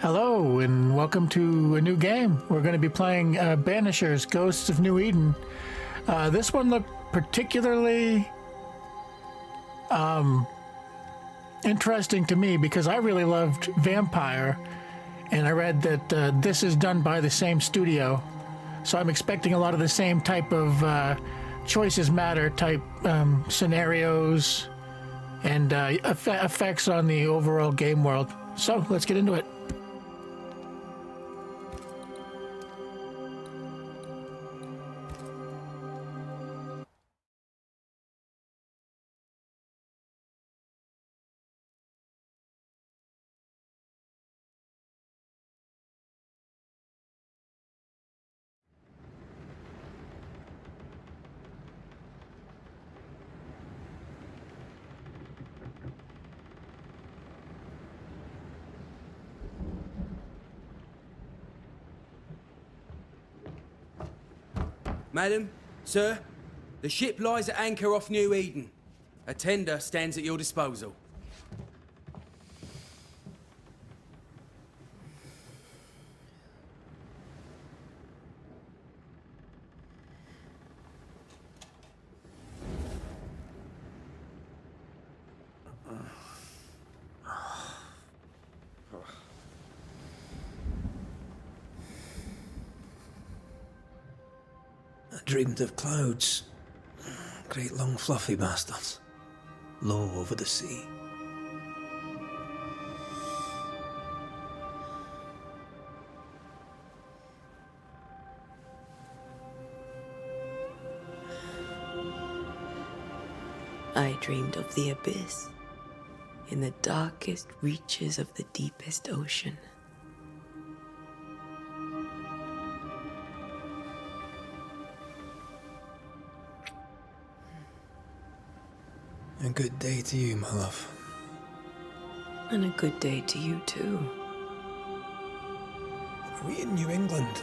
Hello, and welcome to a new game. We're going to be playing Banishers, Ghosts of New Eden. This one looked particularly interesting to me because I really loved Vampire, and I read that this is done by the same studio. So I'm expecting a lot of the same type of choices matter type scenarios and effects on the overall game world. So let's get into it. Madam, sir, the ship lies at anchor off New Eden. A tender stands at your disposal. I dreamed of clouds. Great long fluffy bastards. Low over the sea. I dreamed of the abyss, in the darkest reaches of the deepest ocean. A good day to you, my love. And a good day to you, too. Are we in New England?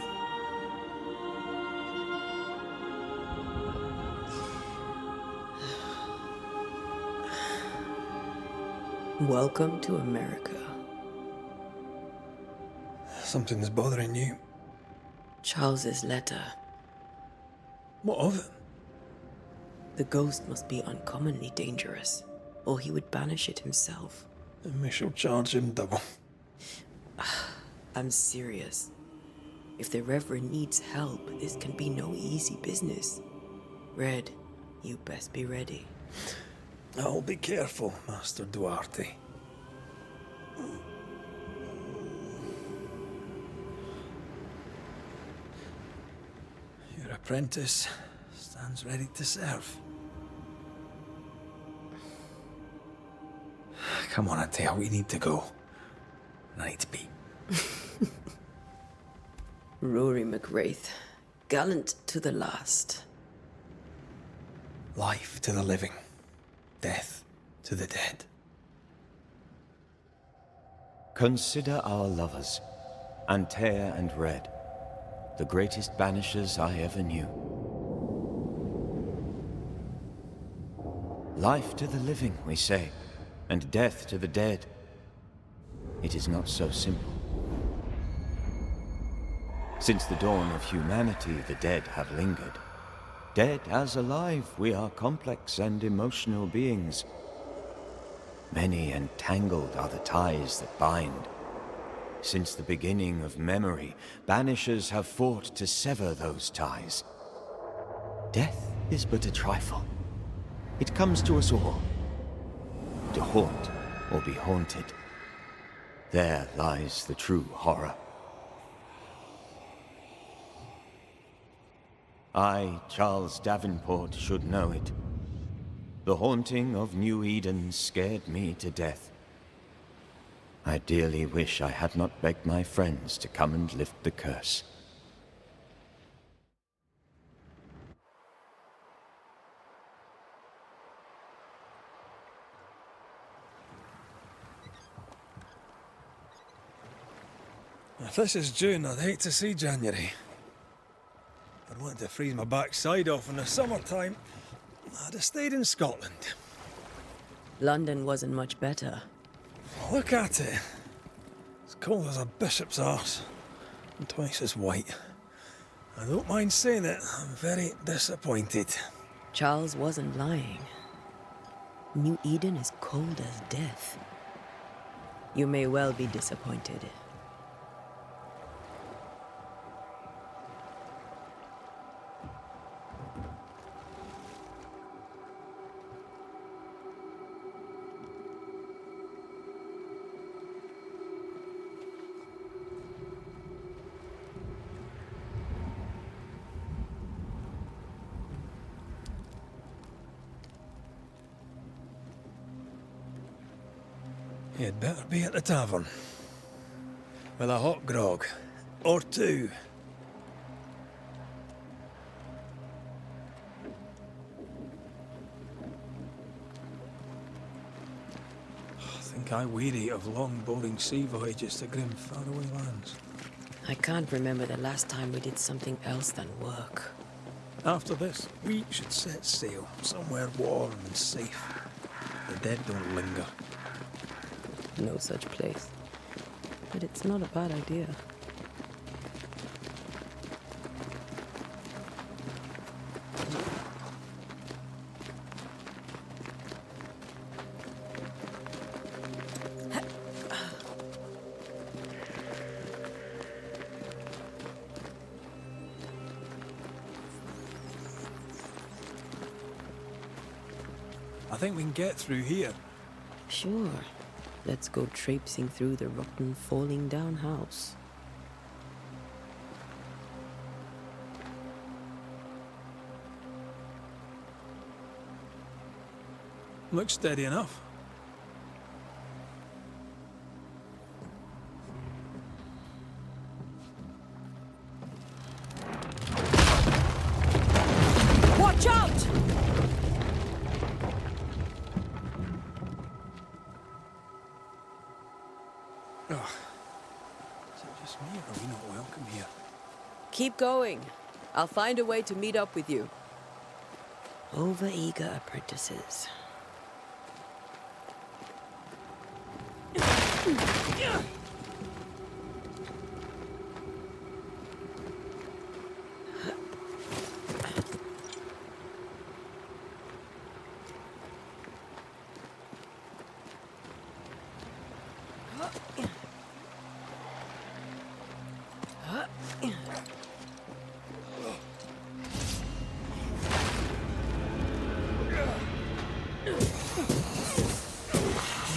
Welcome to America. Something's bothering you. Charles's letter. What of it? The ghost must be uncommonly dangerous, or he would banish it himself. And we shall charge him double. I'm serious. If the Reverend needs help, this can be no easy business. Red, you best be ready. I'll be careful, Master Duarte. Your apprentice stands ready to serve. Come on, Atea, we need to go. I need to be. Rory McWraith, gallant to the last. Life to the living, death to the dead. Consider our lovers, Antea and Red, the greatest banishers I ever knew. Life to the living, we say, and death to the dead. It is not so simple. Since the dawn of humanity, the dead have lingered. Dead as alive, we are complex and emotional beings. Many and tangled are the ties that bind. Since the beginning of memory, banishers have fought to sever those ties. Death is but a trifle. It comes to us all. To haunt or be haunted. There lies the true horror. I, Charles Davenport, should know it. The haunting of New Eden scared me to death. I dearly wish I had not begged my friends to come and lift the curse. If this is June, I'd hate to see January. I'd want to freeze my backside off in the summertime. I'd have stayed in Scotland. London wasn't much better. Look at it. It's cold as a bishop's arse, and twice as white. I don't mind saying it, I'm very disappointed. Charles wasn't lying. New Eden is cold as death. You may well be disappointed. You'd better be at the tavern. With a hot grog. Or two. I think I weary of long, boring sea voyages to grim, faraway lands. I can't remember the last time we did something else than work. After this, we should set sail somewhere warm and safe. The dead don't linger. No such place. But it's not a bad idea. I think we can get through here. Sure. Let's go traipsing through the rotten, falling down house. Looks steady enough. Watch out! Oh. Is it just me, or are we not welcome here? Keep going. I'll find a way to meet up with you. Overeager apprentices.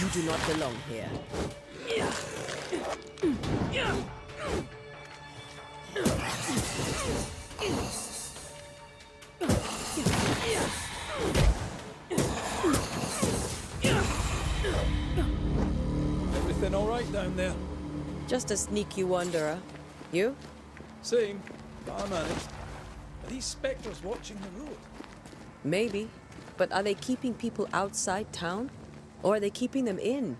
You do not belong here. Everything all right down there? Just a sneaky wanderer. You? Same, but I managed. Are these spectres watching the road? Maybe. But are they keeping people outside town? Or are they keeping them in?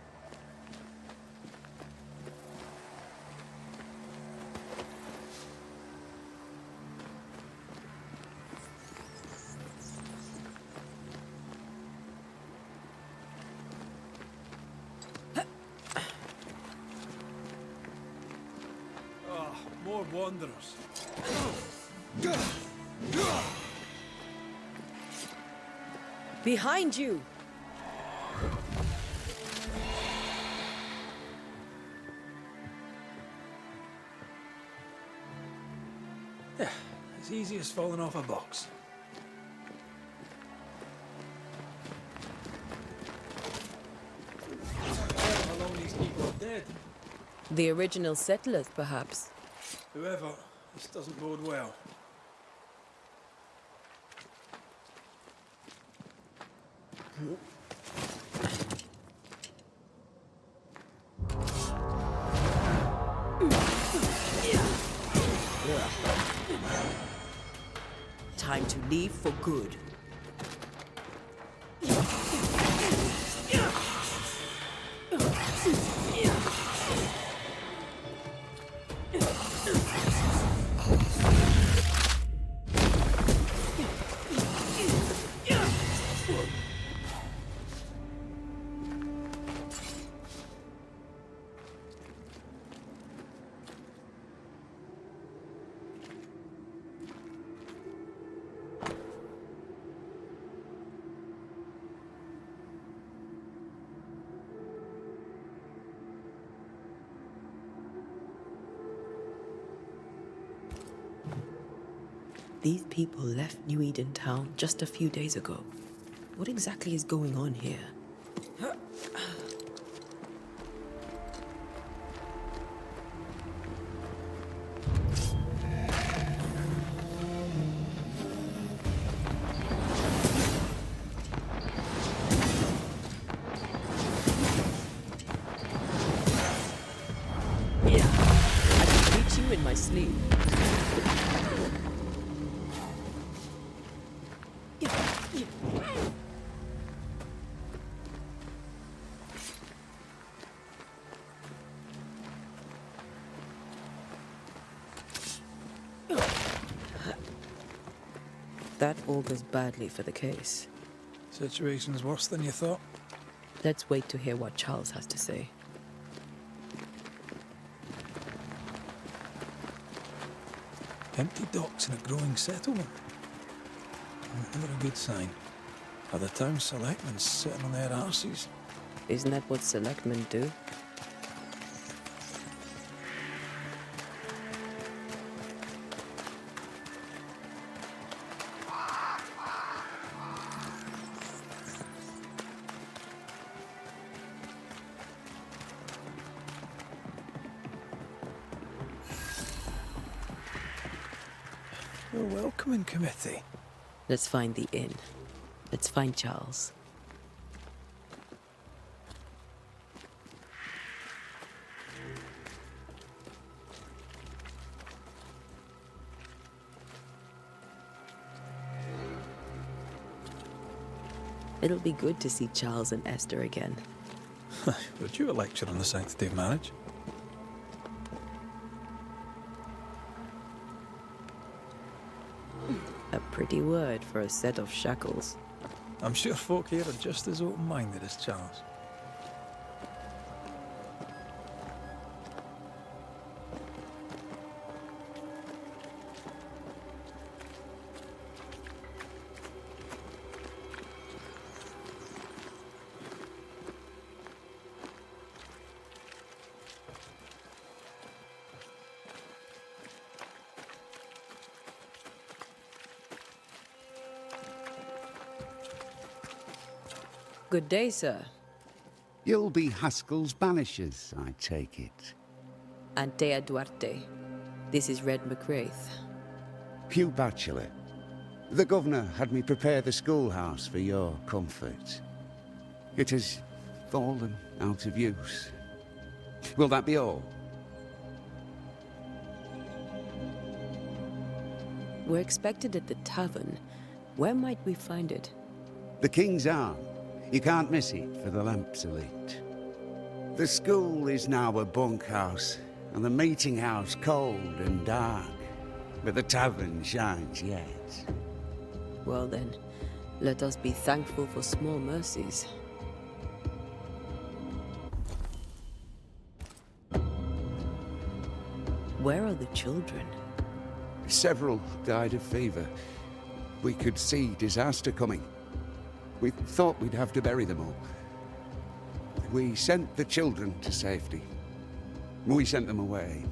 Ah, more wanderers. Behind you! Yeah, as easy as falling off a box. How long these people are dead? The original settlers, perhaps. Whoever, this doesn't bode well. Time to leave for good. These people left New Eden Town just a few days ago. What exactly is going on here? Yeah, I can reach you in my sleep. That augurs badly for the case. Situation's worse than you thought. Let's wait to hear what Charles has to say. Empty docks in a growing settlement. Never a good sign. Are the town selectmen sitting on their arses? Isn't that what selectmen do? Your welcoming committee. Let's find the inn. Let's find Charles. It'll be good to see Charles and Esther again. Would you a lecture on the sanctity of marriage? A pretty word for a set of shackles. I'm sure folk here are just as open-minded as Charles. Good day, sir. You'll be Haskell's Banishers, I take it. Antea Duarte. This is Red McWraith. Hugh Bachelor. The governor had me prepare the schoolhouse for your comfort. It has fallen out of use. Will that be all? We're expected at the tavern. Where might we find it? The King's Arm. You can't miss it, for the lamps are lit. The school is now a bunkhouse, and the meeting house cold and dark. But the tavern shines yet. Well then, let us be thankful for small mercies. Where are the children? Several died of fever. We could see disaster coming. We thought we'd have to bury them all. We sent the children to safety. We sent them away.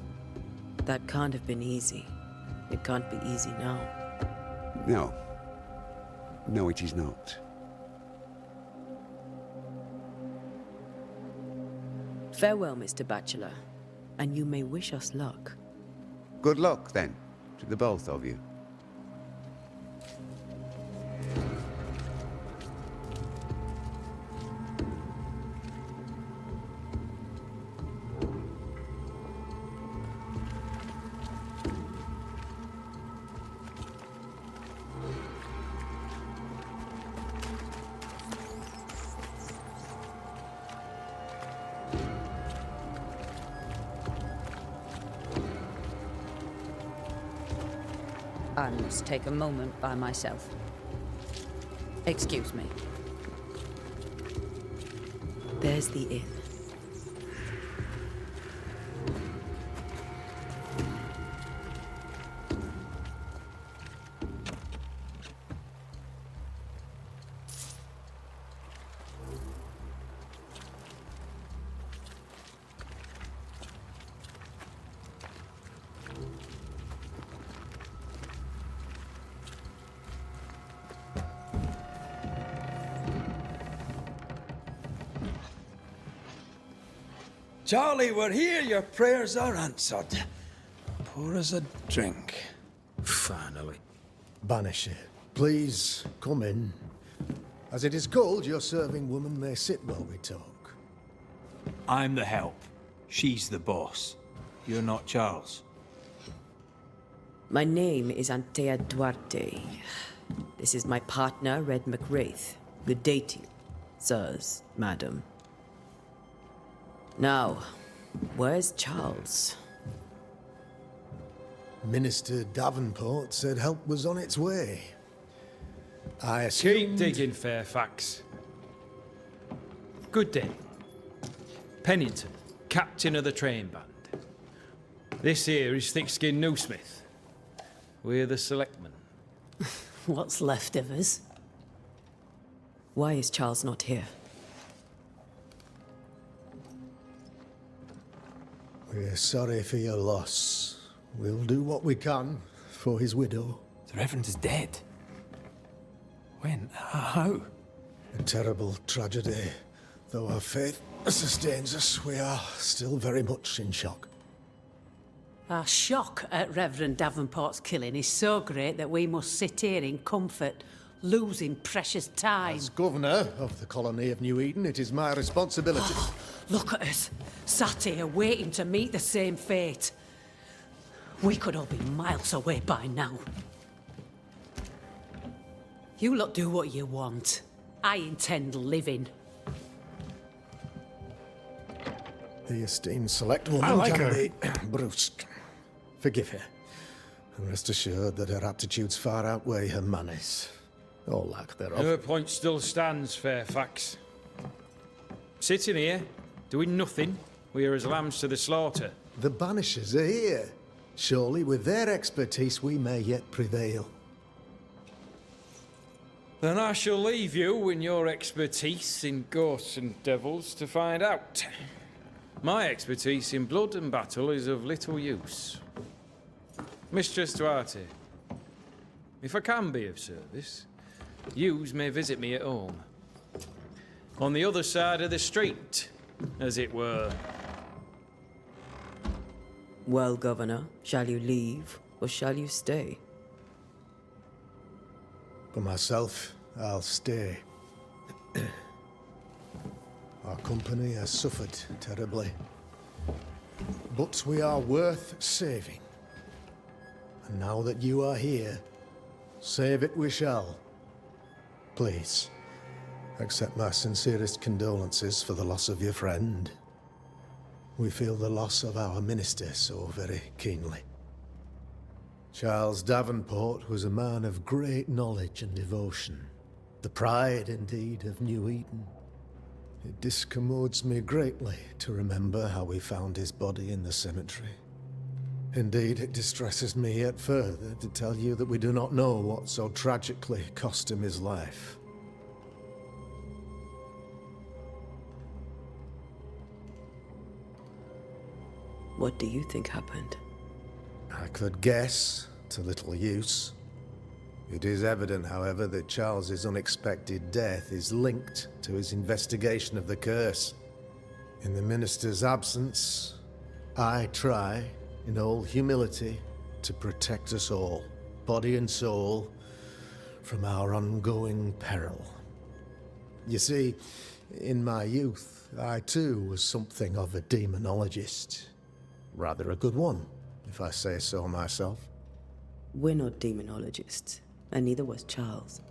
That can't have been easy. It can't be easy now. No. No, it is not. Farewell, Mr. Bachelor, and you may wish us luck. Good luck, then, to the both of you. I must take a moment by myself. Excuse me. There's the inn. Charlie, we're here. Your prayers are answered. Pour us a drink. Finally. Banisher, please come in. As it is cold, your serving woman may sit while we talk. I'm the help. She's the boss. You're not Charles. My name is Antea Duarte. This is my partner, Red McWraith. Good day to you, sirs, madam. Now, where's Charles? Minister Davenport said help was on its way. I Keep assumed... digging, Fairfax. Good day. Pennington, captain of the train band. This here is Thick-Skinned Newsmith. We're the selectmen. What's left of us? Why is Charles not here? We're sorry for your loss. We'll do what we can for his widow. The Reverend is dead. When? How? A terrible tragedy. Though our faith sustains us, we are still very much in shock. Our shock at Reverend Davenport's killing is so great that we must sit here in comfort, losing precious time. As governor of the colony of New Eden, it is my responsibility. Look at us, sat here waiting to meet the same fate. We could all be miles away by now. You lot do what you want. I intend living. The esteemed select woman I like can her. be brusque. Forgive her, and rest assured that her aptitudes far outweigh her manners, or lack thereof. Her point still stands, Fairfax. Sitting here, doing nothing, we're as lambs to the slaughter. The Banishers are here. Surely, with their expertise, we may yet prevail. Then I shall leave you and your expertise in ghosts and devils to find out. My expertise in blood and battle is of little use. Mistress Duarte, if I can be of service, yous may visit me at home. On the other side of the street, as it were. Well, Governor, shall you leave or shall you stay? For myself, I'll stay. Our company has suffered terribly. But we are worth saving. And now that you are here, save it we shall. Please, accept my sincerest condolences for the loss of your friend. We feel the loss of our minister so very keenly. Charles Davenport was a man of great knowledge and devotion. The pride, indeed, of New Eden. It discommodes me greatly to remember how we found his body in the cemetery. Indeed, it distresses me yet further to tell you that we do not know what so tragically cost him his life. What do you think happened? I could guess, to little use. It is evident, however, that Charles's unexpected death is linked to his investigation of the curse. In the minister's absence, I try, in all humility, to protect us all, body and soul, from our ongoing peril. You see, in my youth, I too was something of a demonologist. Rather a good one, if I say so myself. We're not demonologists, and neither was Charles.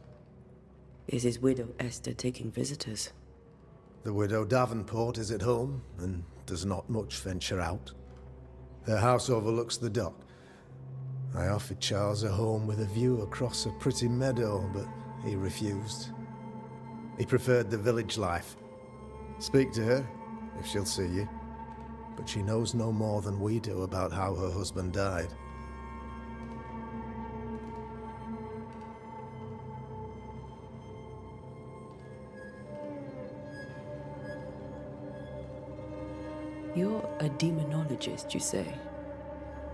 Is his widow Esther taking visitors? The widow Davenport is at home, and does not much venture out. Her house overlooks the dock. I offered Charles a home with a view across a pretty meadow, but he refused. He preferred the village life. Speak to her, if she'll see you. But she knows no more than we do about how her husband died. You're a demonologist, you say?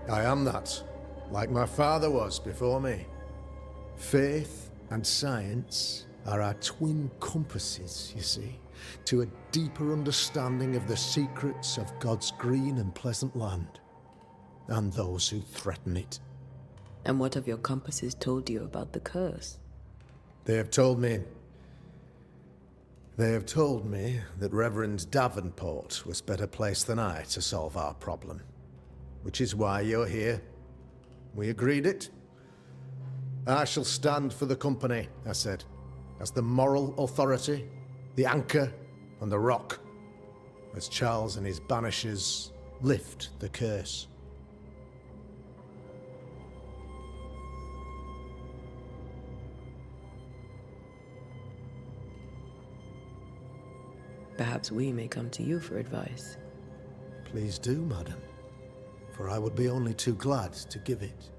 I am that, like my father was before me. Faith and science are our twin compasses, you see. to a deeper understanding of the secrets of God's green and pleasant land, and those who threaten it. And what have your compasses told you about the curse? They have told me that Reverend Davenport was better placed than I to solve our problem. Which is why you're here. We agreed it. I shall stand for the company, I said, as the moral authority, the anchor, and the rock, as Charles and his Banishers lift the curse. Perhaps we may come to you for advice. Please do, madam, for I would be only too glad to give it.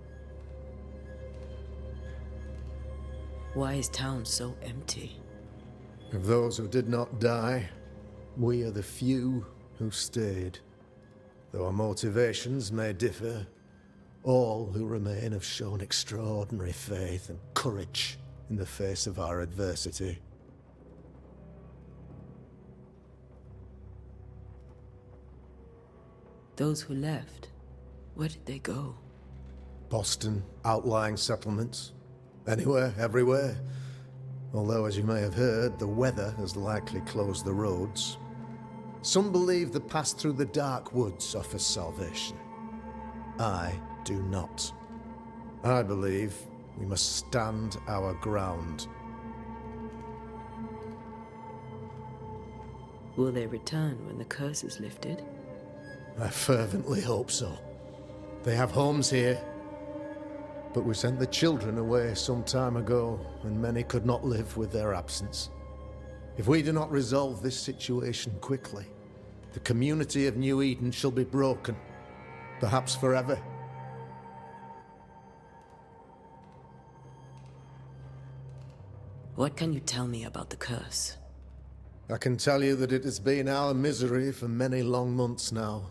Why is town so empty? Of those who did not die, we are the few who stayed. Though our motivations may differ, all who remain have shown extraordinary faith and courage in the face of our adversity. Those who left, where did they go? Boston, outlying settlements. Anywhere, everywhere. Although, as you may have heard, the weather has likely closed the roads. Some believe the path through the dark woods offers salvation. I do not. I believe we must stand our ground. Will they return when the curse is lifted? I fervently hope so. They have homes here. But we sent the children away some time ago, and many could not live with their absence. If we do not resolve this situation quickly, the community of New Eden shall be broken, perhaps forever. What can you tell me about the curse? I can tell you that it has been our misery for many long months now,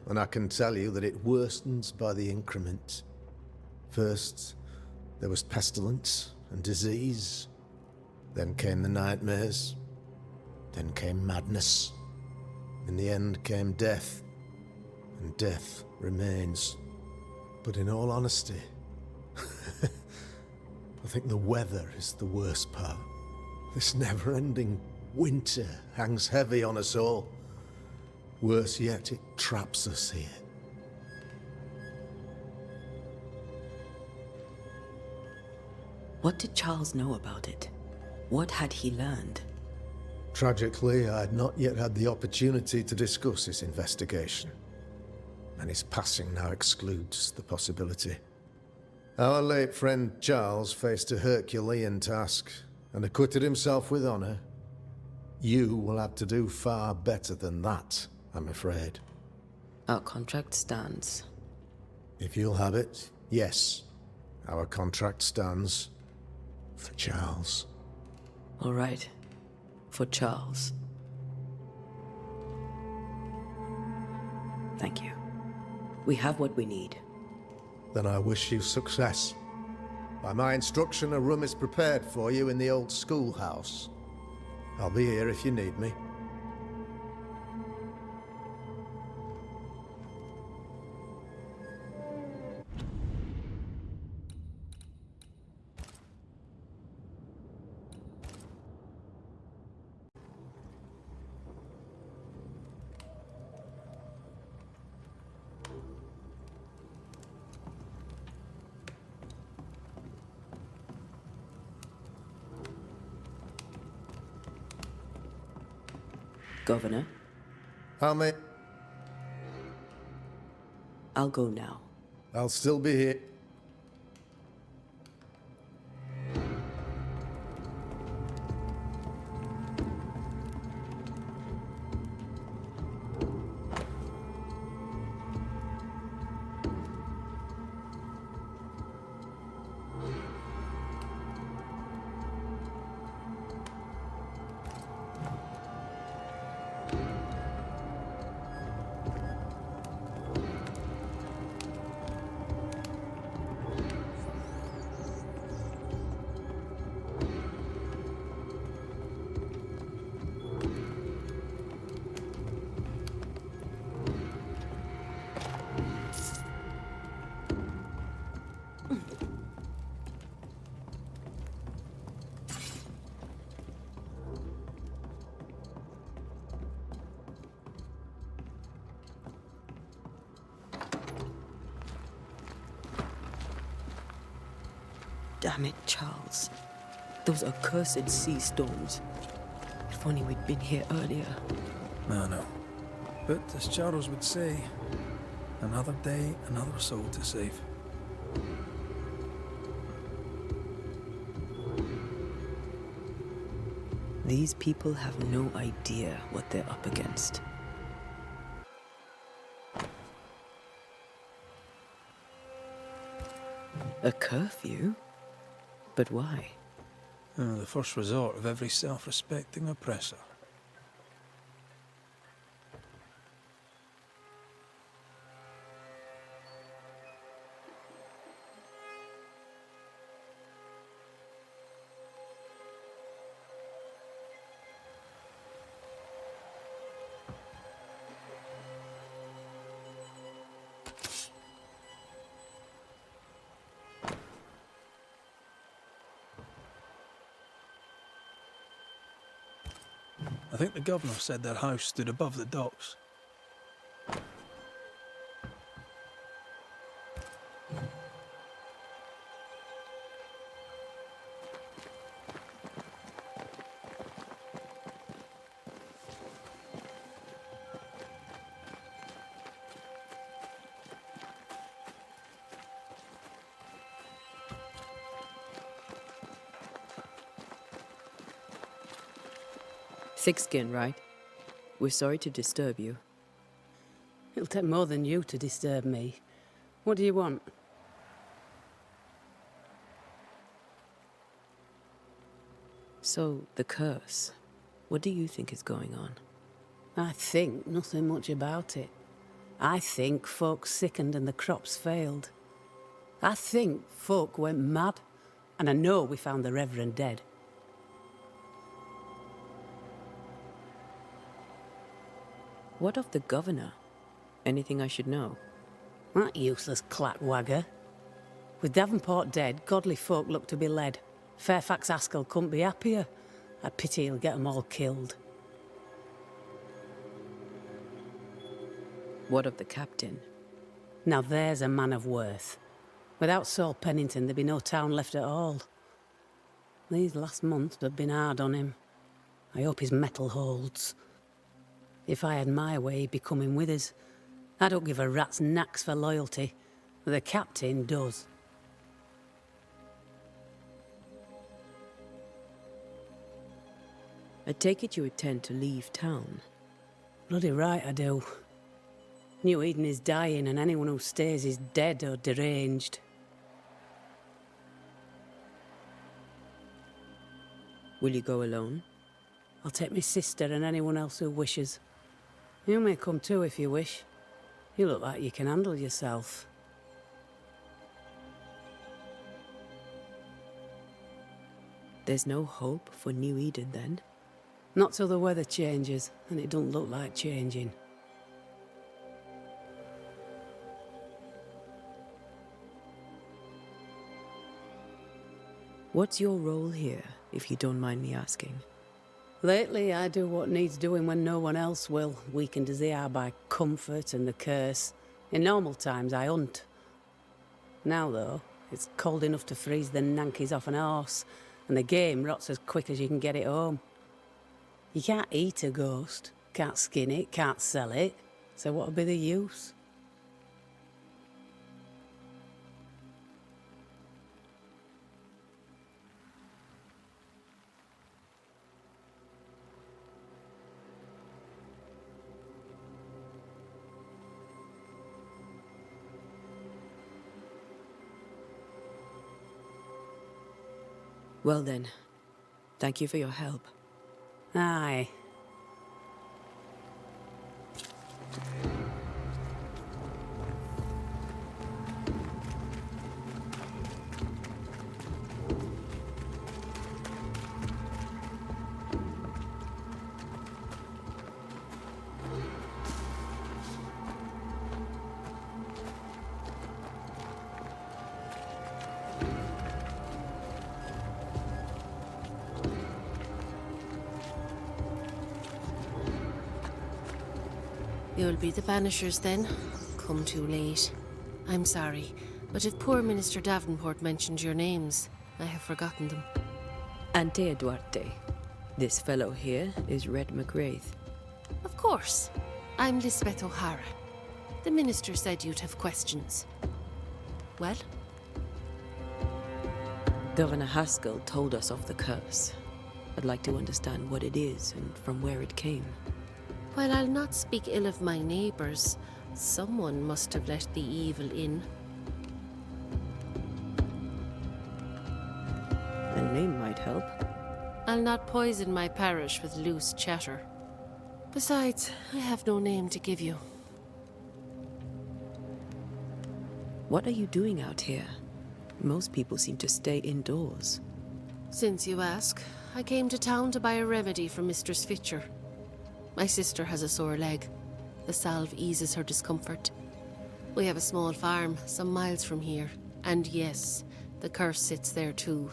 and I can tell you that it worstens by the increment. First, there was pestilence and disease. Then came the nightmares. Then came madness. In the end came death. And death remains. But in all honesty, I think the weather is the worst part. This never-ending winter hangs heavy on us all. Worse yet, it traps us here. What did Charles know about it? What had he learned? Tragically, I had not yet had the opportunity to discuss his investigation, and his passing now excludes the possibility. Our late friend Charles faced a Herculean task and acquitted himself with honor. You will have to do far better than that, I'm afraid. Our contract stands. If you'll have it, yes. Our contract stands. For Charles. All right. For Charles. Thank you. We have what we need. Then I wish you success. By my instruction, a room is prepared for you in the old schoolhouse. I'll be here if you need me. Governor, How may... I'll go now. I'll still be here. Damn it, Charles. Those accursed sea storms. If only we'd been here earlier. No. But as Charles would say, another day, another soul to save. These people have no idea what they're up against. A curfew? But why? The first resort of every self-respecting oppressor. I think the governor said their house stood above the docks. Thick-skinned, right? We're sorry to disturb you. It'll take more than you to disturb me. What do you want? So, the curse. What do you think is going on? I think nothing much about it. I think folk sickened and the crops failed. I think folk went mad. And I know we found the Reverend dead. What of the governor? Anything I should know? That useless clackwagger. With Davenport dead, godly folk look to be led. Fairfax Askell couldn't be happier. I pity he'll get them all killed. What of the captain? Now there's a man of worth. Without Saul Pennington, there'd be no town left at all. These last months have been hard on him. I hope his mettle holds. If I had my way, he'd be coming with us. I don't give a rat's knacks for loyalty, but the captain does. I take it you intend to leave town. Bloody right I do. New Eden is dying, and anyone who stays is dead or deranged. Will you go alone? I'll take my sister and anyone else who wishes. You may come too if you wish. You look like you can handle yourself. There's no hope for New Eden then? Not till the weather changes, and it don't look like changing. What's your role here, if you don't mind me asking? Lately, I do what needs doing when no one else will, weakened as they are by comfort and the curse. In normal times, I hunt. Now, though, it's cold enough to freeze the nankies off an horse, and the game rots as quick as you can get it home. You can't eat a ghost, can't skin it, can't sell it, so what would be the use? Well then, thank you for your help. Aye. You'll be the Banishers then? Come too late. I'm sorry, but if poor Minister Davenport mentioned your names, I have forgotten them. Antea Duarte. This fellow here is Red McWraith. Of course. I'm Lisbeth O'Hara. The minister said you'd have questions. Well? Governor Haskell told us of the curse. I'd like to understand what it is and from where it came. While I'll not speak ill of my neighbors, someone must have let the evil in. A name might help. I'll not poison my parish with loose chatter. Besides, I have no name to give you. What are you doing out here? Most people seem to stay indoors. Since you ask, I came to town to buy a remedy from Mistress Fitcher. My sister has a sore leg. The salve eases her discomfort. We have a small farm, some miles from here. And yes, the curse sits there too.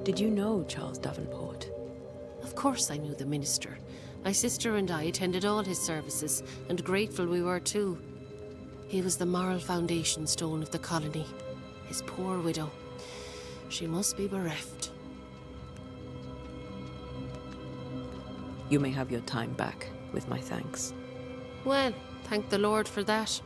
Did you know Charles Davenport? Of course I knew the minister. My sister and I attended all his services, and grateful we were too. He was the moral foundation stone of the colony. His poor widow. She must be bereft. You may have your time back, with my thanks. Well, thank the Lord for that.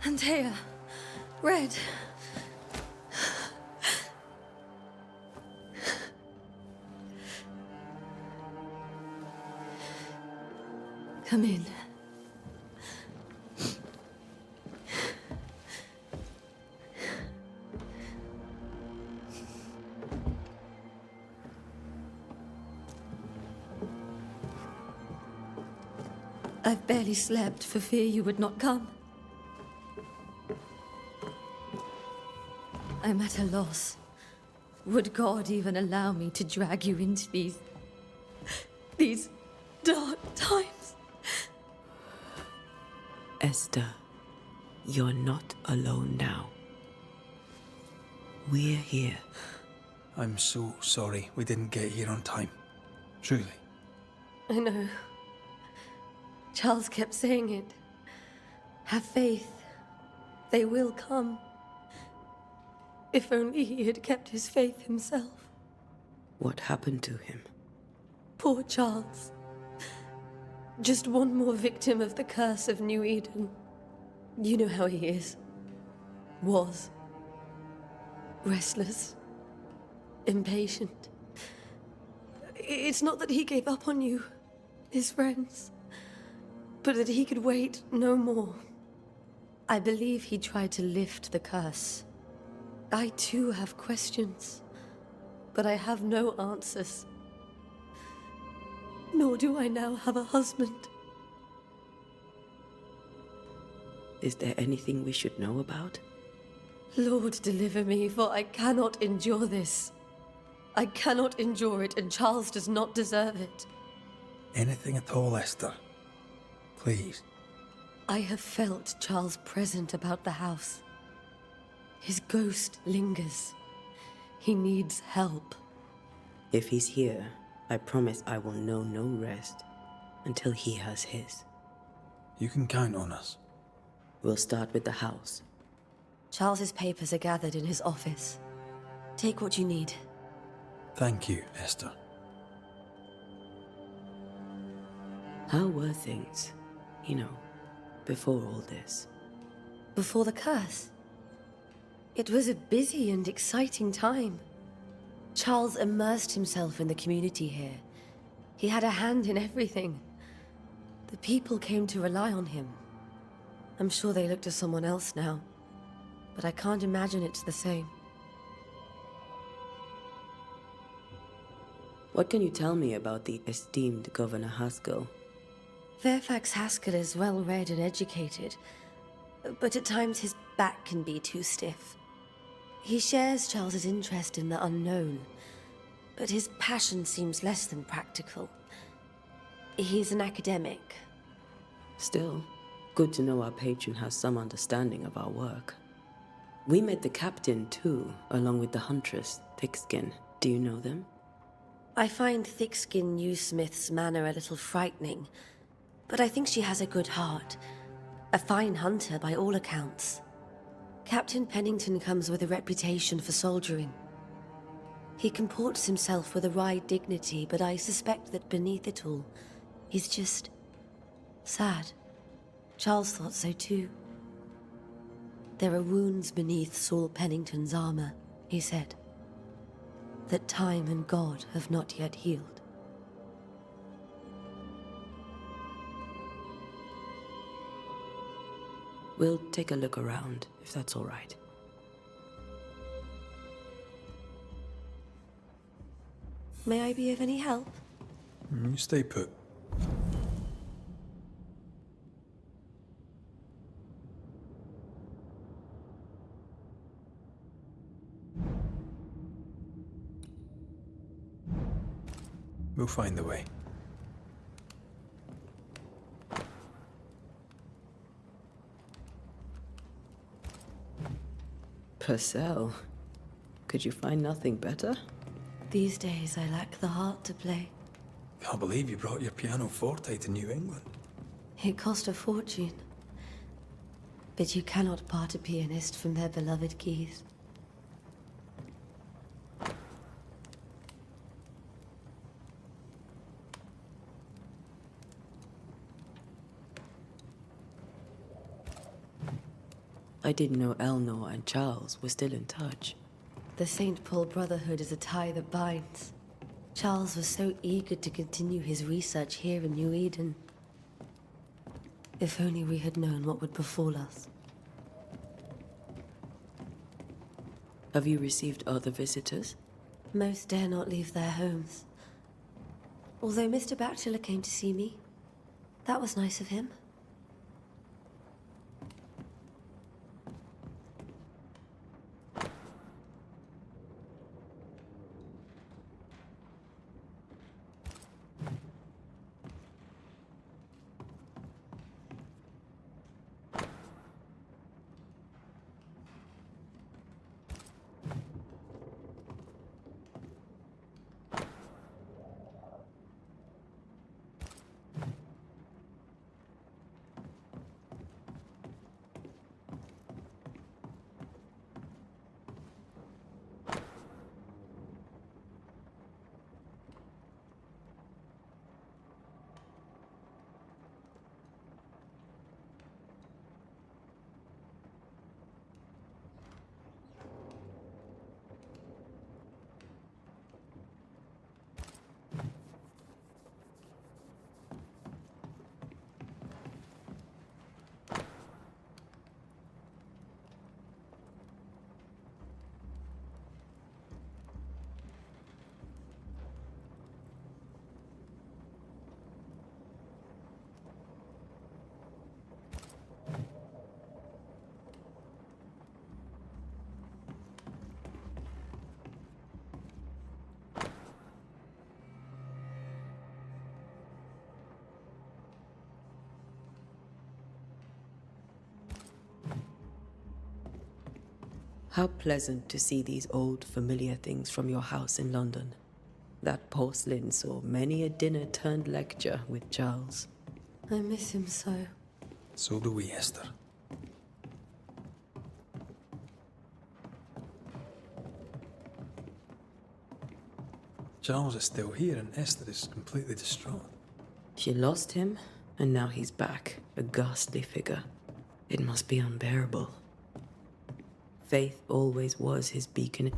Antea, Red. Come in. I've barely slept for fear you would not come. I'm at a loss. Would God even allow me to drag you into these dark times? Esther, you're not alone now. We're here. I'm so sorry we didn't get here on time. Truly. I know. Charles kept saying it. Have faith. They will come. If only he had kept his faith himself. What happened to him? Poor Charles. Just one more victim of the curse of New Eden. You know how he is. Was. Restless. Impatient. It's not that he gave up on you, his friends, but that he could wait no more. I believe he tried to lift the curse. I too have questions, but I have no answers. Nor do I now have a husband. Is there anything we should know about? Lord, deliver me, for I cannot endure this. I cannot endure it, and Charles does not deserve it. Anything at all, Esther. Please. I have felt Charles present about the house. His ghost lingers. He needs help. If he's here, I promise I will know no rest until he has his. You can count on us. We'll start with the house. Charles's papers are gathered in his office. Take what you need. Thank you, Esther. How were things, before all this? Before the curse. It was a busy and exciting time. Charles immersed himself in the community here. He had a hand in everything. The people came to rely on him. I'm sure they look to someone else now, but I can't imagine it's the same. What can you tell me about the esteemed Governor Haskell? Fairfax Haskell is well-read and educated, but at times his back can be too stiff. He shares Charles's interest in the unknown, but his passion seems less than practical. He's an academic. Still, good to know our patron has some understanding of our work. We met the captain too, along with the huntress, Thickskin. Do you know them? I find Thickskin Newsmith's manner a little frightening, but I think she has a good heart. A fine hunter by all accounts. Captain Pennington comes with a reputation for soldiering. He comports himself with a wry dignity, but I suspect that beneath it all, he's just sad. Charles thought so too. There are wounds beneath Saul Pennington's armor, he said, that time and God have not yet healed. We'll take a look around, if that's all right. May I be of any help? You stay put. We'll find the way. Purcell, could you find nothing better? These days I lack the heart to play. Can't believe you brought your pianoforte to New England. It cost a fortune. But you cannot part a pianist from their beloved keys. I didn't know Eleanor and Charles were still in touch. The St. Paul Brotherhood is a tie that binds. Charles was so eager to continue his research here in New Eden. If only we had known what would befall us. Have you received other visitors? Most dare not leave their homes. Although Mr. Bachelor came to see me. That was nice of him. How pleasant to see these old familiar things from your house in London. That porcelain saw many a dinner turned lecture with Charles. I miss him so. So do we, Esther. Charles is still here and Esther is completely distraught. She lost him, and now he's back, a ghastly figure. It must be unbearable. Faith always was his beacon.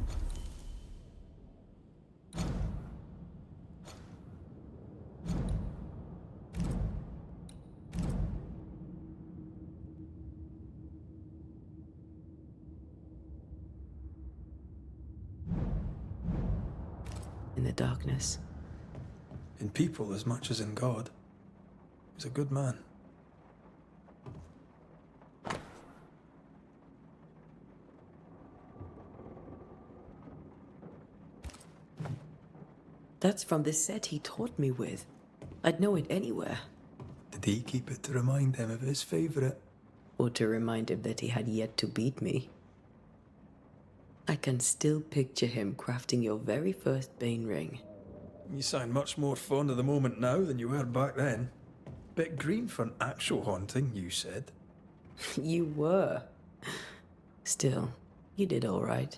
In the darkness. In people as much as in God. He's a good man. That's from the set he taught me with. I'd know it anywhere. Did he keep it to remind him of his favourite? Or to remind him that he had yet to beat me. I can still picture him crafting your very first Bane ring. You sound much more fond of the moment now than you were back then. Bit green for an actual haunting, you said. You were. Still, you did all right.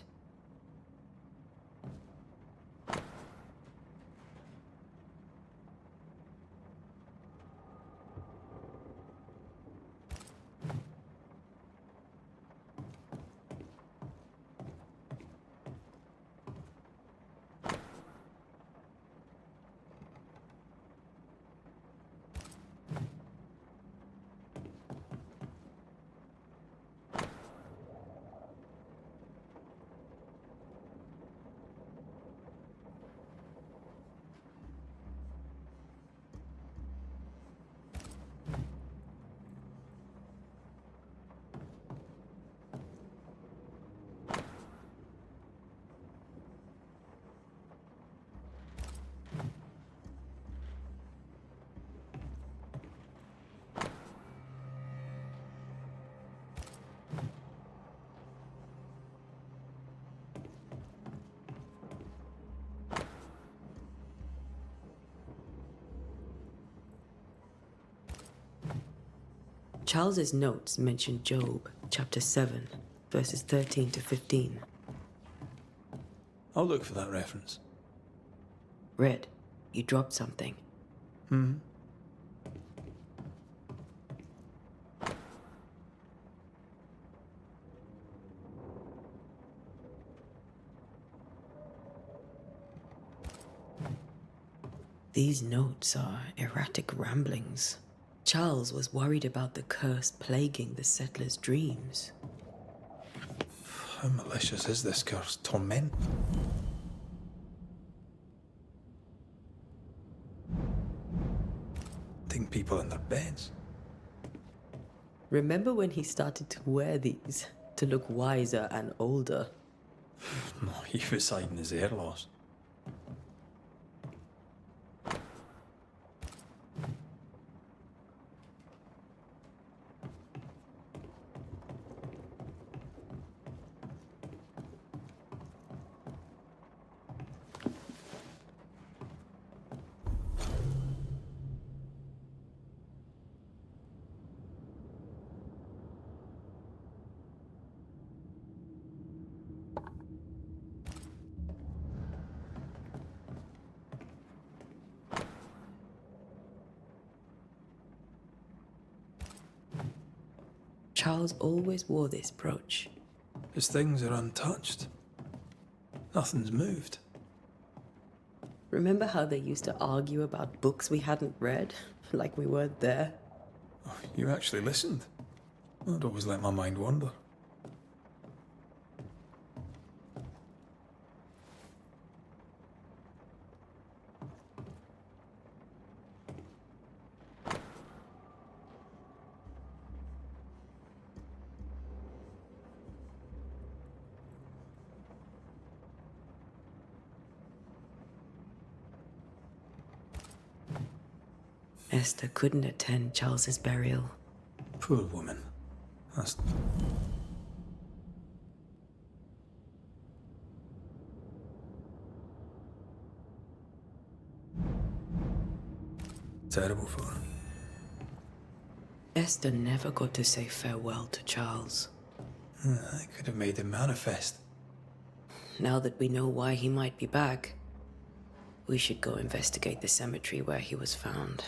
Charles's notes mention Job, chapter 7, verses 13 to 15. I'll look for that reference. Red, you dropped something. These notes are erratic ramblings. Charles was worried about the curse plaguing the settlers' dreams. How malicious is this curse? Torment? Putting people in their beds? Remember when he started to wear these to look wiser and older? No, he was hiding his hair loss. Charles always wore this brooch. His things are untouched. Nothing's moved. Remember how they used to argue about books we hadn't read? Like we weren't there? Oh, you actually listened. I'd always let my mind wander. Esther couldn't attend Charles's burial. Poor woman. That's... terrible for her. Esther never got to say farewell to Charles. I could have made him manifest. Now that we know why he might be back, we should go investigate the cemetery where he was found.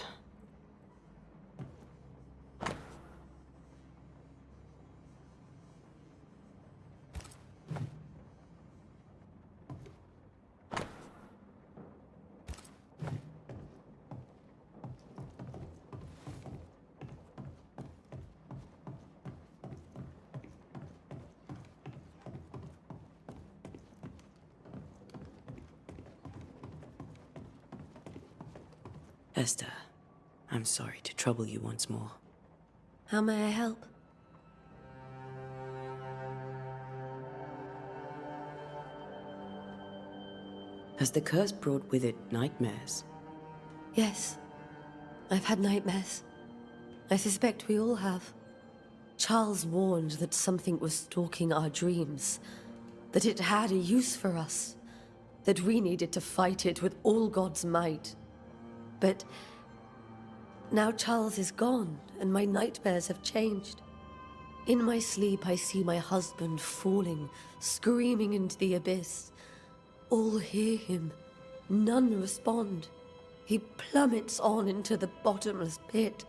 Esther, I'm sorry to trouble you once more. How may I help? Has the curse brought with it nightmares? Yes. I've had nightmares. I suspect we all have. Charles warned that something was stalking our dreams, that it had a use for us, that we needed to fight it with all God's might. But now Charles is gone, and my nightmares have changed. In my sleep, I see my husband falling, screaming into the abyss. All hear him. None respond. He plummets on into the bottomless pit.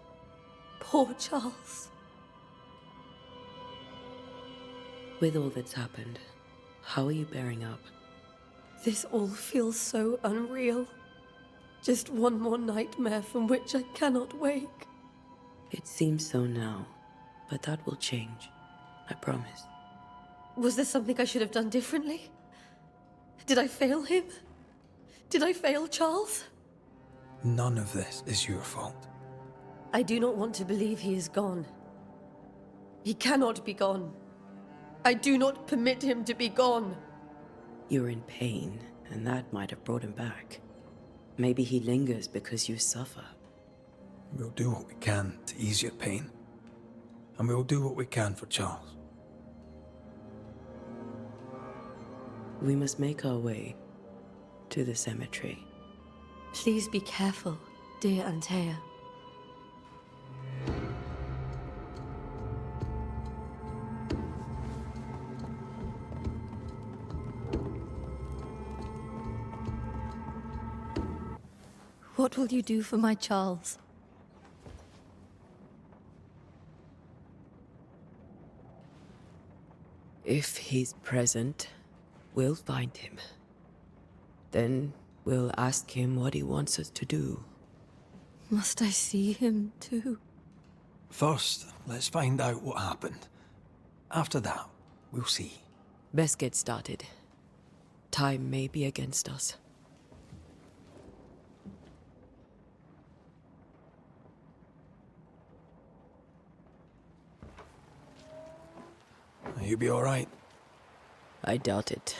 Poor Charles. With all that's happened, how are you bearing up? This all feels so unreal. Just one more nightmare from which I cannot wake. It seems so now, but that will change. I promise. Was there something I should have done differently? Did I fail him? Did I fail Charles? None of this is your fault. I do not want to believe he is gone. He cannot be gone. I do not permit him to be gone. You're in pain, and that might have brought him back. Maybe he lingers because you suffer. We'll do what we can to ease your pain. And we'll do what we can for Charles. We must make our way to the cemetery. Please be careful, dear Antea. What will you do for my Charles? If he's present, we'll find him. Then we'll ask him what he wants us to do. Must I see him too? First, let's find out what happened. After that, we'll see. Best get started. Time may be against us. You'll be all right. I doubt it,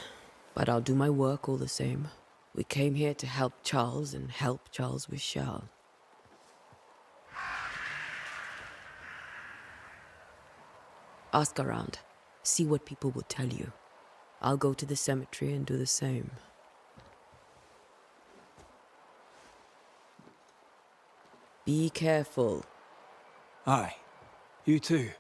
but I'll do my work all the same. We came here to help Charles, and help Charles we shall. Ask around. See what people will tell you. I'll go to the cemetery and do the same. Be careful. Aye. You too.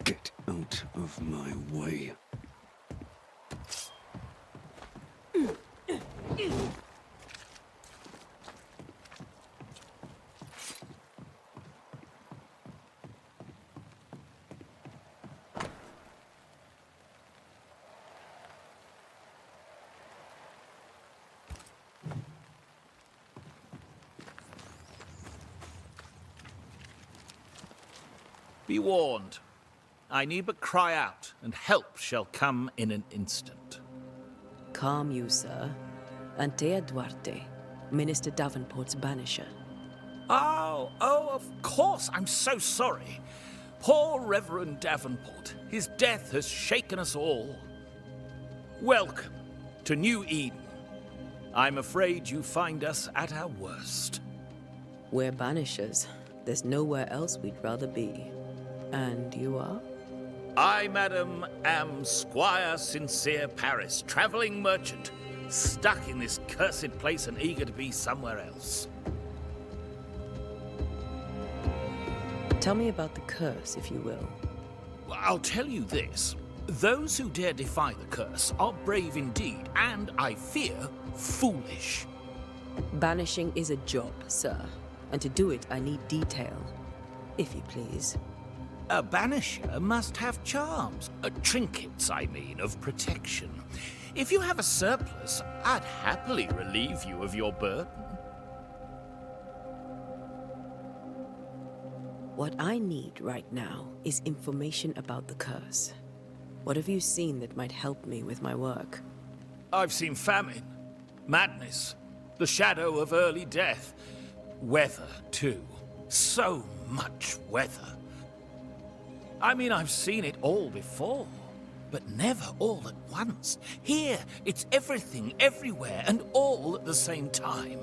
Get out of my way. Be warned. I need but cry out, and help shall come in an instant. Calm you, sir. Antea Duarte, Minister Davenport's banisher. Oh, of course. I'm so sorry. Poor Reverend Davenport. His death has shaken us all. Welcome to New Eden. I'm afraid you find us at our worst. We're banishers. There's nowhere else we'd rather be. And you are? I, madam, am Squire Sincere Paris, travelling merchant, stuck in this cursed place and eager to be somewhere else. Tell me about the curse, if you will. I'll tell you this. Those who dare defy the curse are brave indeed, and, I fear, foolish. Banishing is a job, sir. And to do it, I need detail. If you please. A banisher must have charms. Trinkets, I mean, of protection. If you have a surplus, I'd happily relieve you of your burden. What I need right now is information about the curse. What have you seen that might help me with my work? I've seen famine, madness, the shadow of early death. Weather, too. So much weather. I mean, I've seen it all before, but never all at once. Here, it's everything, everywhere, and all at the same time.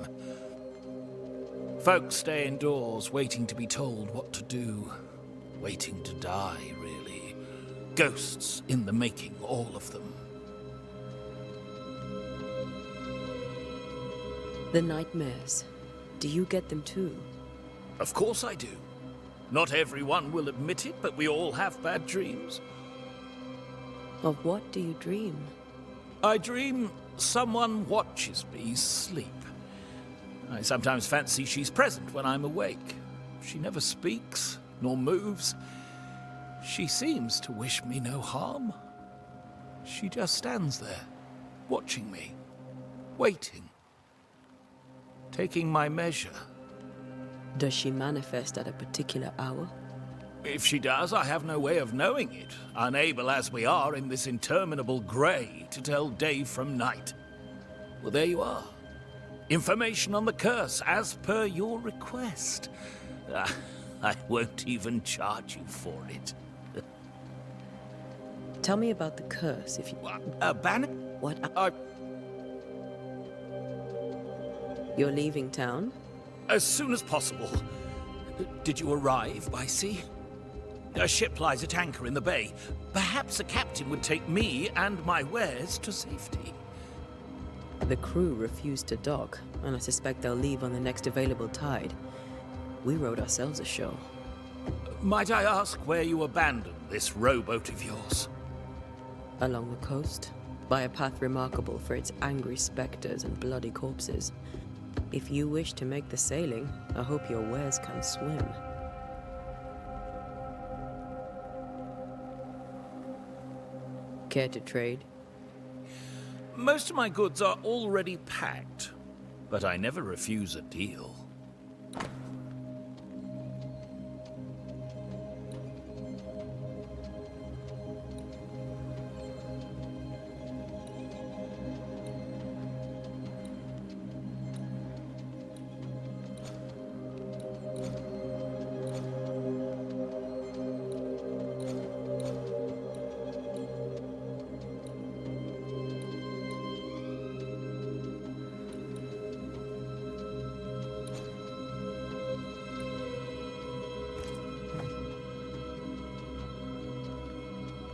Folks stay indoors, waiting to be told what to do. Waiting to die, really. Ghosts in the making, all of them. The nightmares. Do you get them too? Of course I do. Not everyone will admit it, but we all have bad dreams. Of what do you dream? I dream someone watches me sleep. I sometimes fancy she's present when I'm awake. She never speaks, nor moves. She seems to wish me no harm. She just stands there, watching me, waiting, taking my measure. Does she manifest at a particular hour? If she does, I have no way of knowing it, unable as we are in this interminable grey to tell day from night. Well, there you are. Information on the curse, as per your request. I won't even charge you for it. Tell me about the curse, if you... What? You're leaving town? As soon as possible. Did you arrive by sea? A ship lies at anchor in the bay. Perhaps a captain would take me and my wares to safety. The crew refused to dock, and I suspect they'll leave on the next available tide. We rode ourselves ashore. Might I ask where you abandoned this rowboat of yours? Along the coast, by a path remarkable for its angry specters and bloody corpses. If you wish to make the sailing, I hope your wares can swim. Care to trade? Most of my goods are already packed, but I never refuse a deal.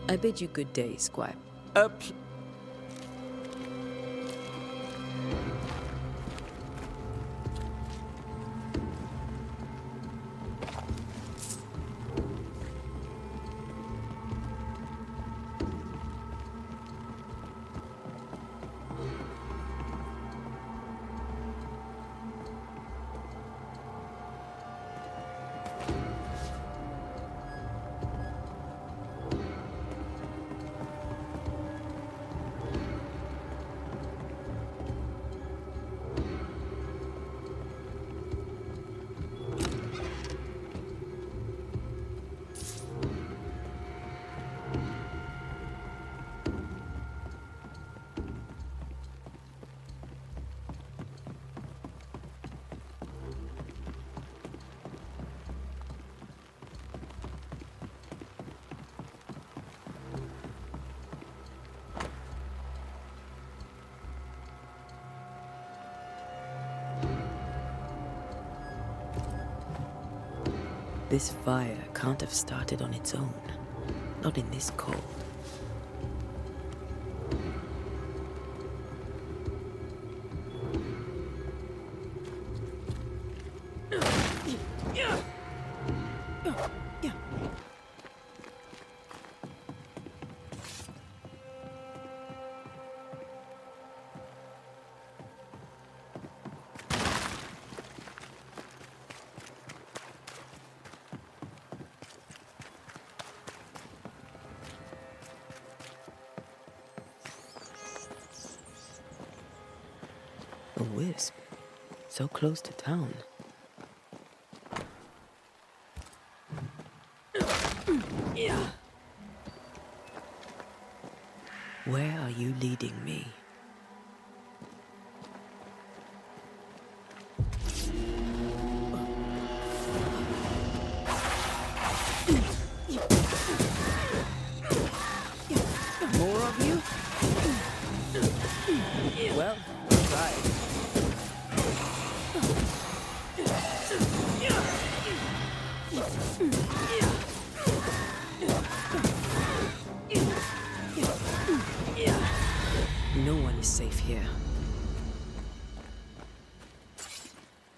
I bid you good day, Squire. This fire can't have started on its own. Not in this cold. wisp, so close to town. Where are you leading me? More of you? Well, try. No one is safe here.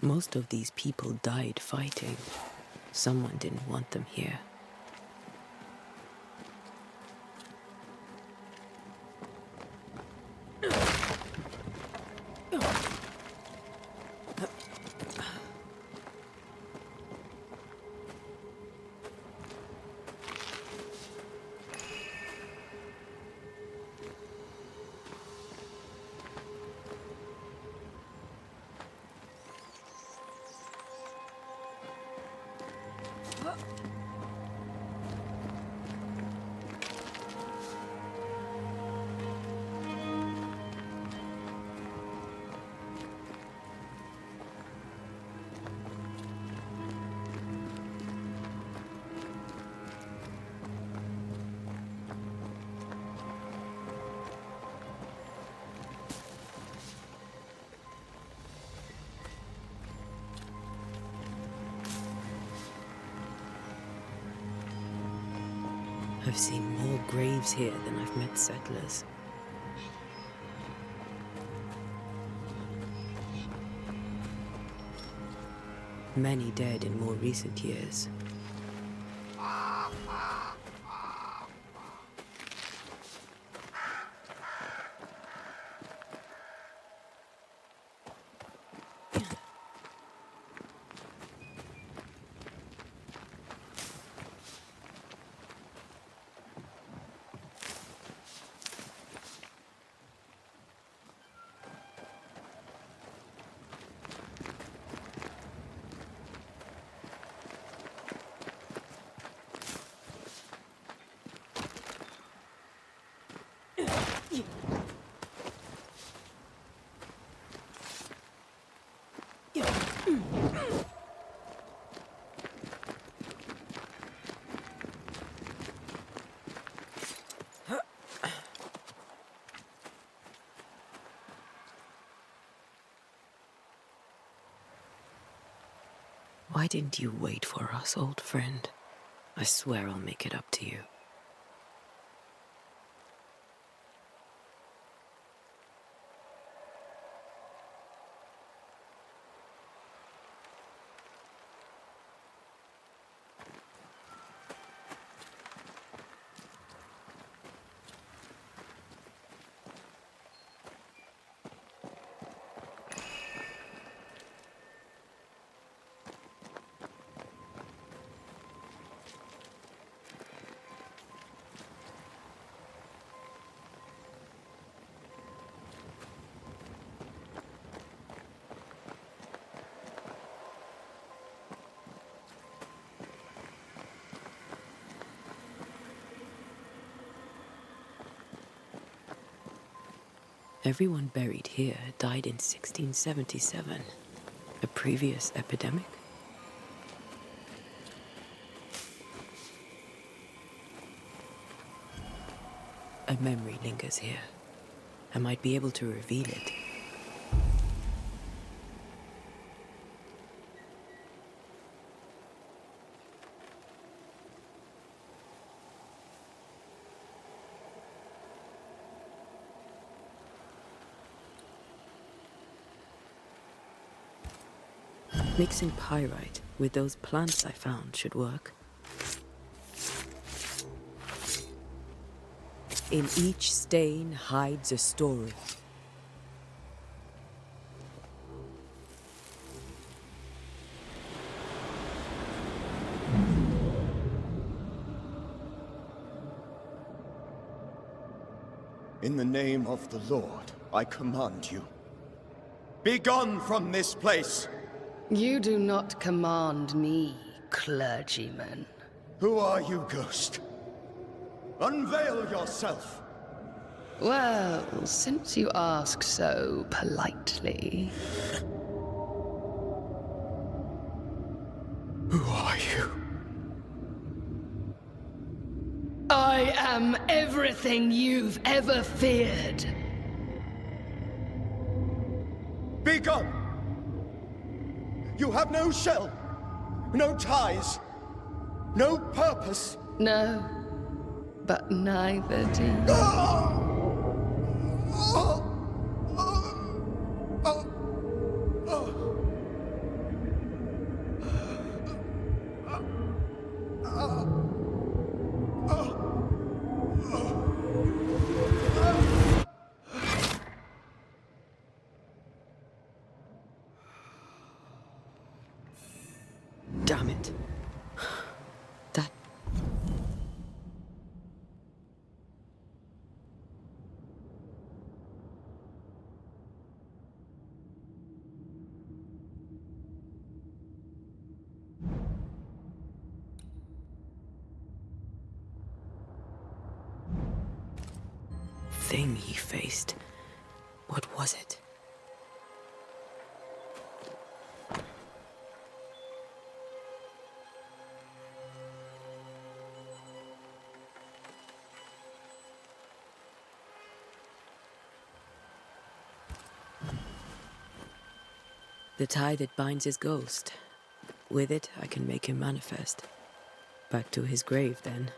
Most of these people died fighting. Someone didn't want them here. I've seen more graves here than I've met settlers. Many dead in more recent years. Why didn't you wait for us, old friend? I swear I'll make it up to you. Everyone buried here died in 1677. A previous epidemic? A memory lingers here. I might be able to reveal it. Mixing pyrite with those plants I found should work. In each stain hides a story. In the name of the Lord, I command you. Begone from this place! You do not command me, clergyman. Who are you, ghost? Unveil yourself! Well, since you ask so politely... Who are you? I am everything you've ever feared. Begone! You have no shell, no ties, no purpose. No, but neither do you. Damn it. That... thing he faced. What was it? The tie that binds his ghost. With it, I can make him manifest. Back to his grave, then.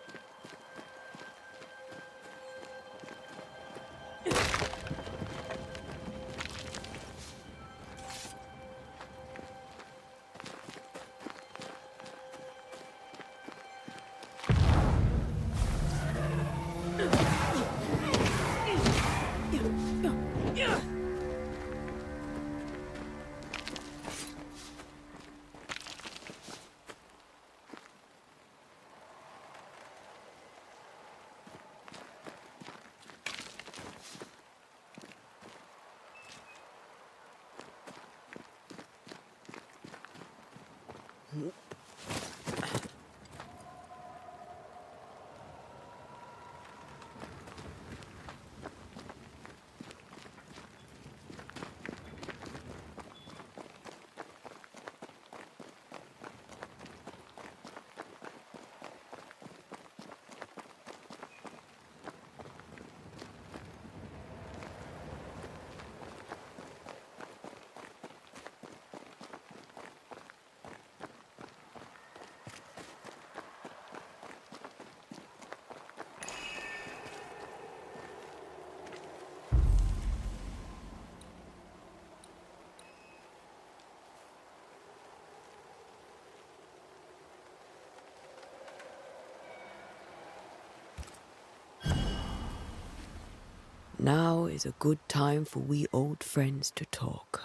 Now is a good time for we old friends to talk.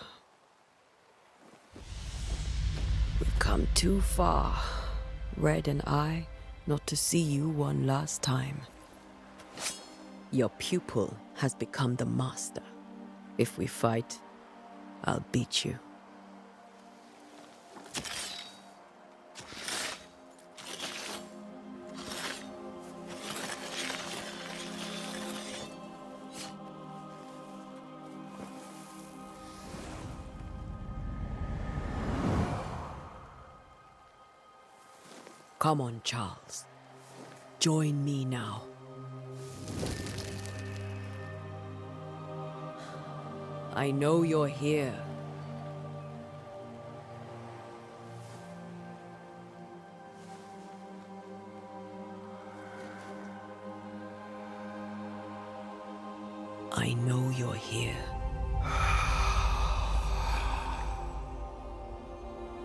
We've come too far, Red and I, not to see you one last time. Your pupil has become the master. If we fight, I'll beat you. Come on, Charles. Join me now. I know you're here. I know you're here.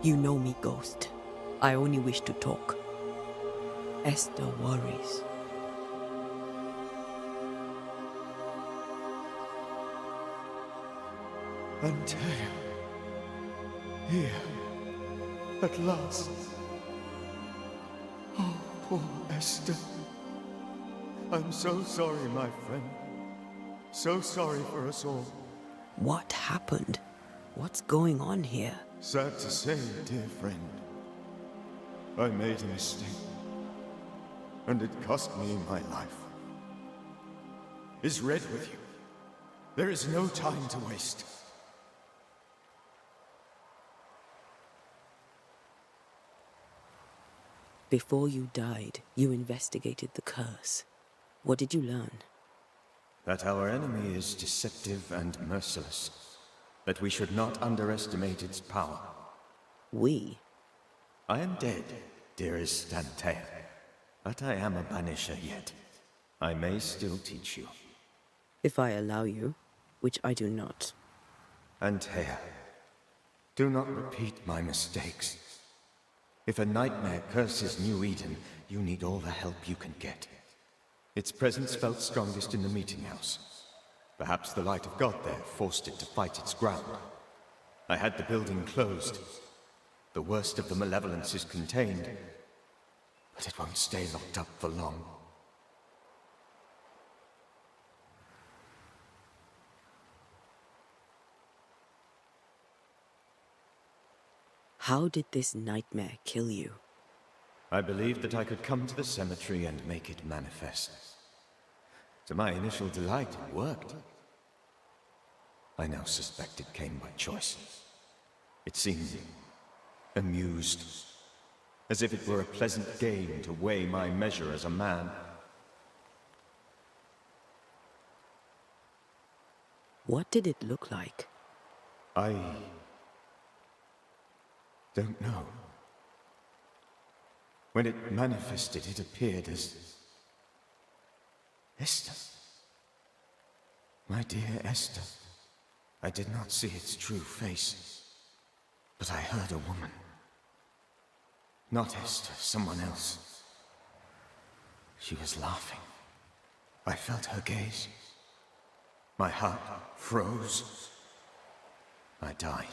You know me, Ghost. I only wish to talk. Esther worries. Antea. Here. At last. Oh, poor Esther. I'm so sorry, my friend. So sorry for us all. What happened? What's going on here? Sad to say, dear friend, I made a mistake. And it cost me my life. Is Red with you? There is no time to waste. Before you died, you investigated the curse. What did you learn? That our enemy is deceptive and merciless. That we should not underestimate its power. We? I am dead, dearest Antea. But I am a Banisher yet. I may still teach you. If I allow you, which I do not. Antea, do not repeat my mistakes. If a nightmare curses New Eden, you need all the help you can get. Its presence felt strongest in the meeting house. Perhaps the light of God there forced it to fight its ground. I had the building closed. The worst of the malevolence is contained, but it won't stay locked up for long. How did this nightmare kill you? I believed that I could come to the cemetery and make it manifest. To my initial delight, it worked. I now suspect it came by choice. It seemed amused, as if it were a pleasant game to weigh my measure as a man. What did it look like? I don't know. When it manifested, it appeared as Esther. My dear Esther. I did not see its true face, but I heard a woman. Not Esther, someone else. She was laughing. I felt her gaze. My heart froze. I died.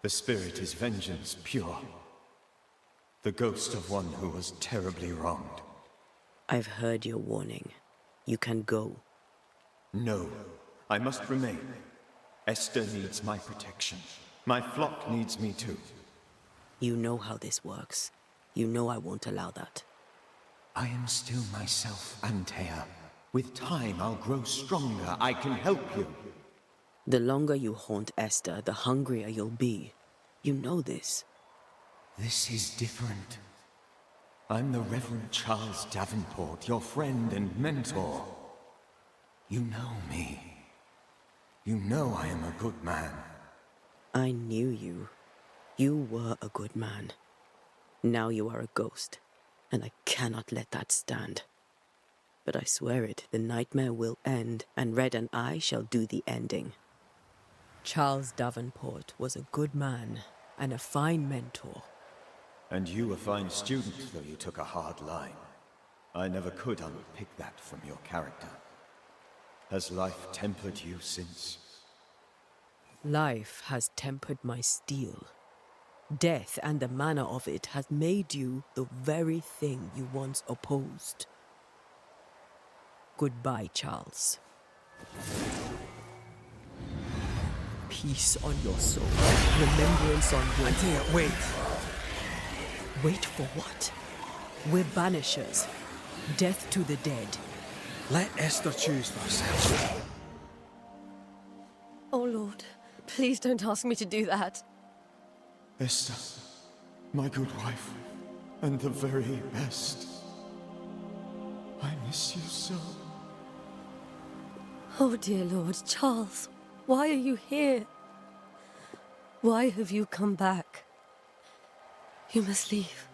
The spirit is vengeance pure. The ghost of one who was terribly wronged. I've heard your warning. You can go. No, I must remain. Esther needs my protection. My flock needs me too. You know how this works. You know I won't allow that. I am still myself, Antea. With time, I'll grow stronger. I can help you. The longer you haunt Esther, the hungrier you'll be. You know this. This is different. I'm the Reverend Charles Davenport, your friend and mentor. You know me. You know I am a good man. I knew you. You were a good man. Now you are a ghost, and I cannot let that stand. But I swear it, the nightmare will end, and Red and I shall do the ending. Charles Davenport was a good man and a fine mentor. And you a fine student, though you took a hard line. I never could unpick that from your character. Has life tempered you since? Life has tempered my steel. Death and the manner of it has made you the very thing you once opposed. Goodbye, Charles. Peace on your soul. Remembrance on your... Antea, wait! Wait for what? We're Banishers. Death to the dead. Let Esther choose for herself. Oh, Lord. Please don't ask me to do that. Esther, my good wife, and the very best. I miss you so. Oh, dear Lord, Charles, why are you here? Why have you come back? You must leave,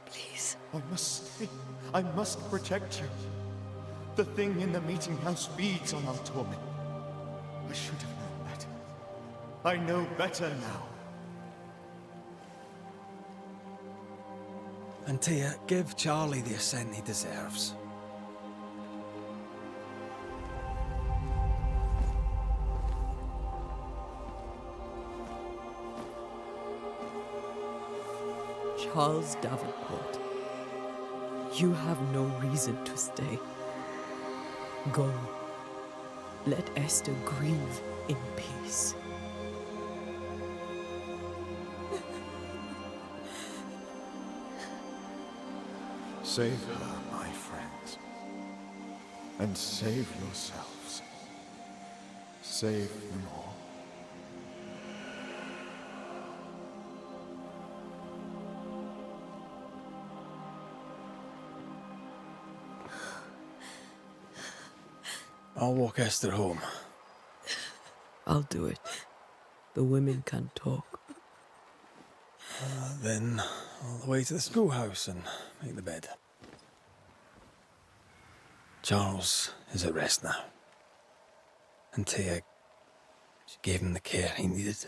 please. I must stay. I must protect you. The thing in the meeting house feeds on our torment. I should have known better. I know better now. Antea, give Charlie the ascent he deserves. Charles Davenport, you have no reason to stay. Go. Let Esther grieve in peace. Save her, my friends. And save yourselves. Save them all. I'll walk Esther home. I'll do it. The women can't talk. Then all the way to the schoolhouse and make the bed. Charles is at rest now. And Tia, she gave him the care he needed.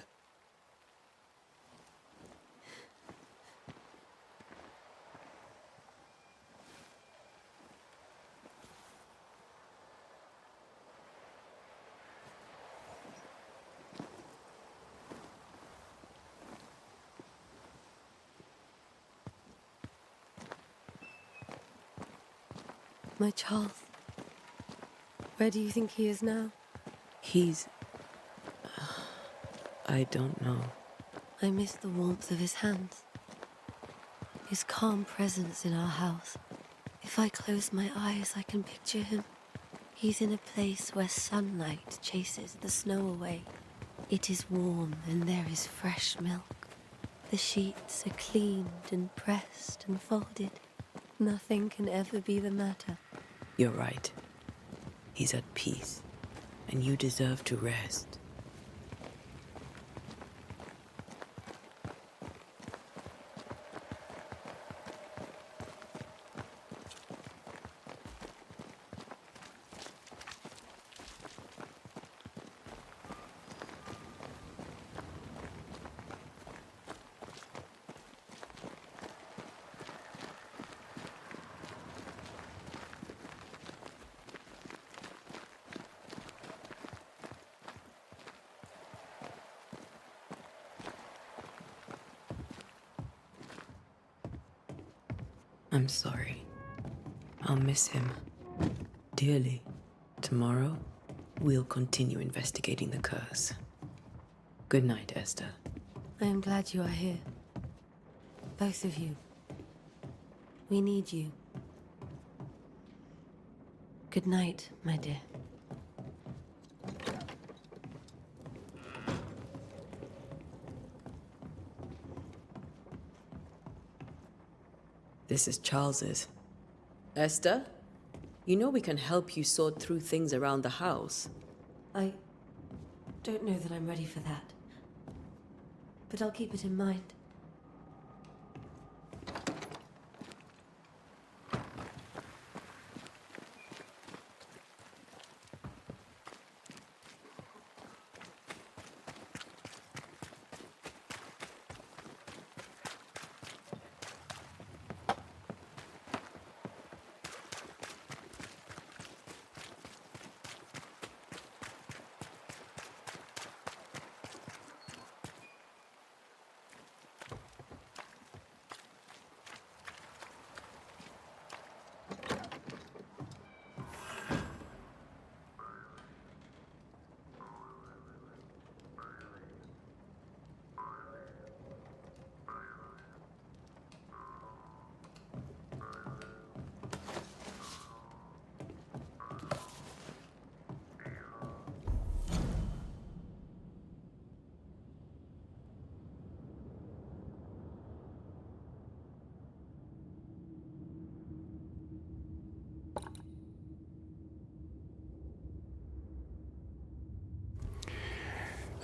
My Charles. Where do you think he is now? He's... I don't know. I miss the warmth of his hands. His calm presence in our house. If I close my eyes, I can picture him. He's in a place where sunlight chases the snow away. It is warm and there is fresh milk. The sheets are cleaned and pressed and folded. Nothing can ever be the matter. You're right. He's at peace, and you deserve to rest. I'm sorry. I'll miss him dearly. Tomorrow, we'll continue investigating the curse. Good night, Esther. I am glad you are here. Both of you. We need you. Good night, my dear. This is Charles's. Esther, you know we can help you sort through things around the house. I don't know that I'm ready for that. But I'll keep it in mind.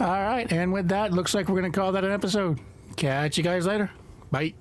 All right, and with that, looks like we're going to call that an episode. Catch you guys later. Bye.